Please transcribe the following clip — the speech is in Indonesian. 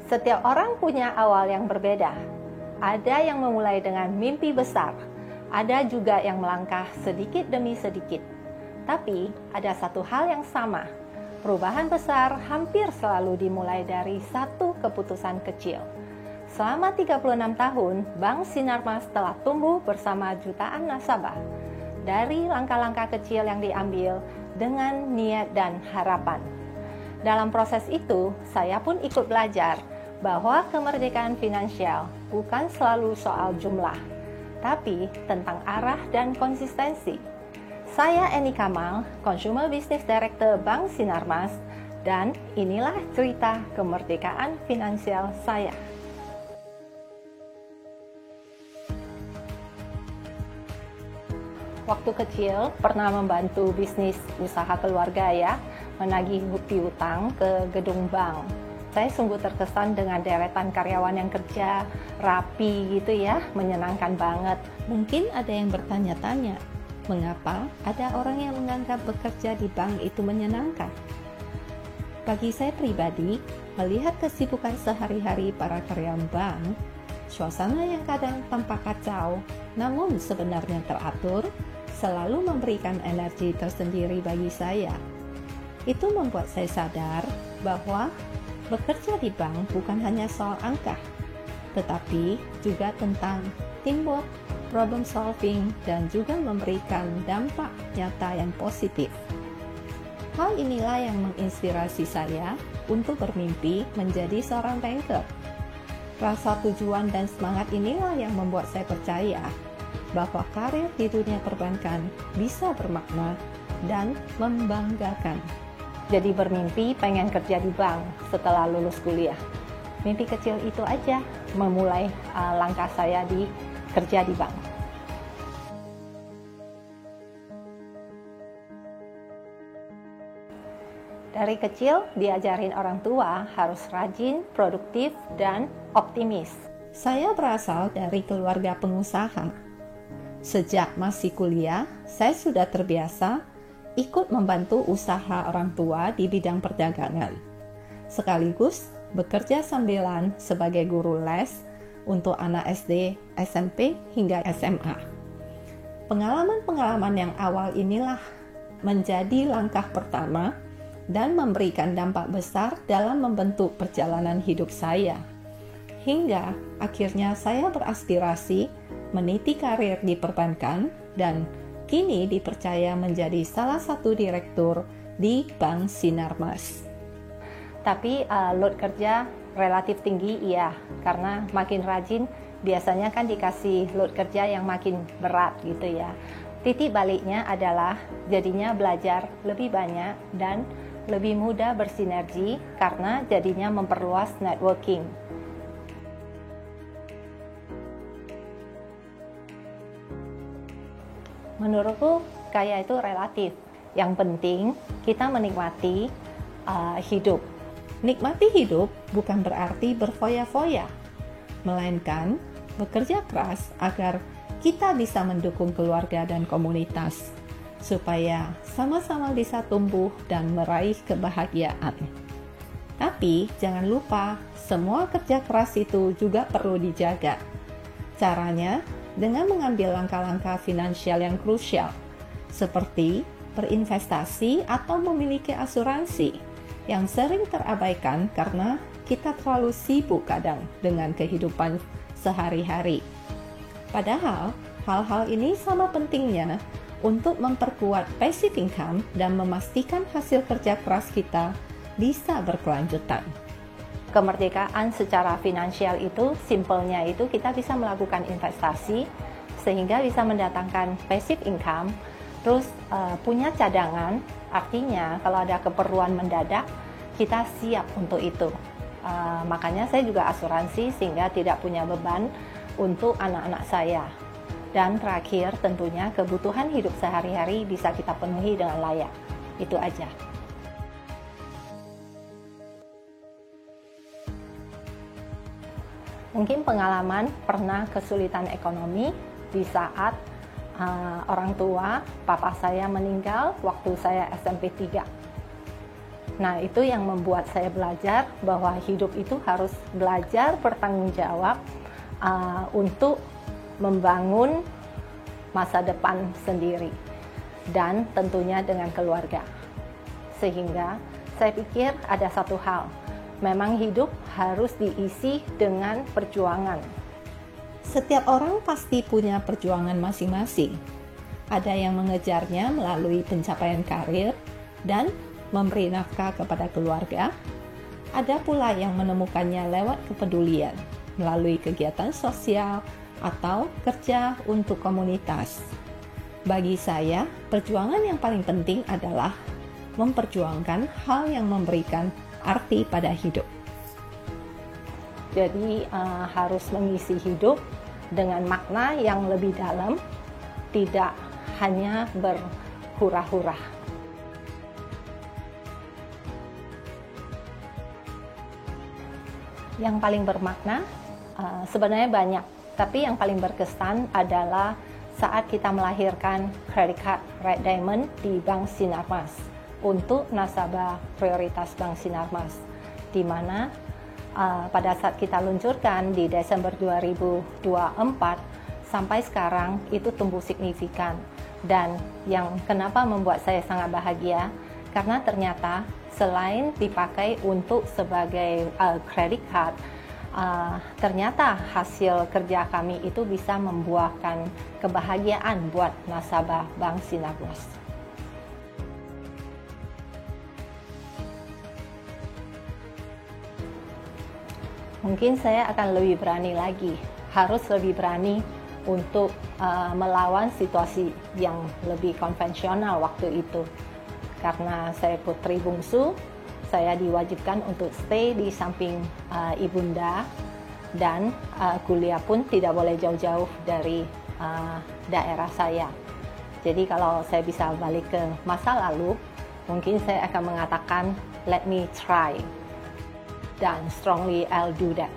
Setiap orang punya awal yang berbeda. Ada yang memulai dengan mimpi besar, ada juga yang melangkah sedikit demi sedikit. Tapi ada satu hal yang sama, perubahan besar hampir selalu dimulai dari satu keputusan kecil. Selama 36 tahun, Bank Sinarmas telah tumbuh bersama jutaan nasabah. Dari langkah-langkah kecil yang diambil dengan niat dan harapan. Dalam proses itu, saya pun ikut belajar bahwa kemerdekaan finansial bukan selalu soal jumlah, tapi tentang arah dan konsistensi. Saya Eni Kamal, Consumer Business Director Bank Sinarmas, dan inilah cerita kemerdekaan finansial saya. Waktu kecil pernah membantu bisnis usaha keluarga ya, menagih piutang ke gedung bank. Saya sungguh terkesan dengan deretan karyawan yang kerja rapi gitu ya, menyenangkan banget. Mungkin ada yang bertanya-tanya, mengapa ada orang yang menganggap bekerja di bank itu menyenangkan? Bagi saya pribadi, melihat kesibukan sehari-hari para karyawan bank, suasana yang kadang tampak kacau, namun sebenarnya teratur, selalu memberikan energi tersendiri bagi saya. Itu membuat saya sadar bahwa bekerja di bank bukan hanya soal angka, tetapi juga tentang teamwork, problem solving, dan juga memberikan dampak nyata yang positif. Hal inilah yang menginspirasi saya untuk bermimpi menjadi seorang banker. Rasa tujuan dan semangat inilah yang membuat saya percaya bahwa karir di dunia perbankan bisa bermakna dan membanggakan. Jadi bermimpi pengen kerja di bank setelah lulus kuliah. Mimpi kecil itu aja memulai langkah saya di kerja di bank. Dari kecil diajarin orang tua harus rajin, produktif, dan optimis. Saya berasal dari keluarga pengusaha. Sejak masih kuliah, saya sudah terbiasa ikut membantu usaha orang tua di bidang perdagangan. Sekaligus bekerja sambilan sebagai guru les untuk anak SD, SMP, hingga SMA. Pengalaman-pengalaman yang awal inilah menjadi langkah pertama dan memberikan dampak besar dalam membentuk perjalanan hidup saya. Hingga akhirnya saya beraspirasi meniti karir di perbankan dan kini dipercaya menjadi salah satu direktur di Bank Sinarmas. Tapi load kerja relatif tinggi iya, karena makin rajin biasanya kan dikasih load kerja yang makin berat gitu ya. Titik baliknya adalah jadinya belajar lebih banyak dan lebih mudah bersinergi karena jadinya memperluas networking. Menurutku kaya itu relatif. Yang penting kita menikmati hidup. Nikmati hidup bukan berarti berfoya-foya, melainkan bekerja keras agar kita bisa mendukung keluarga dan komunitas, supaya sama-sama bisa tumbuh dan meraih kebahagiaan. Tapi jangan lupa, semua kerja keras itu juga perlu dijaga. Caranya dengan mengambil langkah-langkah finansial yang krusial, seperti berinvestasi atau memiliki asuransi, yang sering terabaikan karena kita terlalu sibuk kadang dengan kehidupan sehari-hari. Padahal, hal-hal ini sama pentingnya untuk memperkuat passive income dan memastikan hasil kerja keras kita bisa berkelanjutan. Kemerdekaan secara finansial itu, simpelnya itu kita bisa melakukan investasi sehingga bisa mendatangkan passive income, terus punya cadangan, artinya kalau ada keperluan mendadak, kita siap untuk itu. Makanya saya juga asuransi sehingga tidak punya beban untuk anak-anak saya. Dan terakhir tentunya kebutuhan hidup sehari-hari bisa kita penuhi dengan layak. Itu aja. Mungkin pengalaman pernah kesulitan ekonomi di saat orang tua, papa saya meninggal waktu saya SMP 3. Nah, itu yang membuat saya belajar bahwa hidup itu harus belajar bertanggung jawab untuk membangun masa depan sendiri dan tentunya dengan keluarga. Sehingga saya pikir ada satu hal, memang hidup harus diisi dengan perjuangan. Setiap orang pasti punya perjuangan masing-masing. Ada yang mengejarnya melalui pencapaian karir dan memberi nafkah kepada keluarga. Ada pula yang menemukannya lewat kepedulian, melalui kegiatan sosial atau kerja untuk komunitas. Bagi saya, perjuangan yang paling penting adalah memperjuangkan hal yang memberikan arti pada hidup. Jadi harus mengisi hidup dengan makna yang lebih dalam, tidak hanya berhura-hura. Yang paling bermakna sebenarnya banyak, tapi yang paling berkesan adalah saat kita melahirkan credit card Red Diamond di Bank Sinarmas untuk nasabah prioritas Bank Sinarmas, di mana pada saat kita luncurkan di Desember 2024 sampai sekarang itu tumbuh signifikan. Dan yang kenapa membuat saya sangat bahagia, karena ternyata selain dipakai untuk sebagai credit card, ternyata hasil kerja kami itu bisa membuahkan kebahagiaan buat nasabah Bank Sinarmas. Mungkin saya akan lebih berani lagi, harus lebih berani untuk melawan situasi yang lebih konvensional waktu itu. Karena saya putri bungsu, saya diwajibkan untuk stay di samping ibunda, dan kuliah pun tidak boleh jauh-jauh dari daerah saya. Jadi kalau saya bisa balik ke masa lalu, mungkin saya akan mengatakan let me try, dan strongly I'll do that.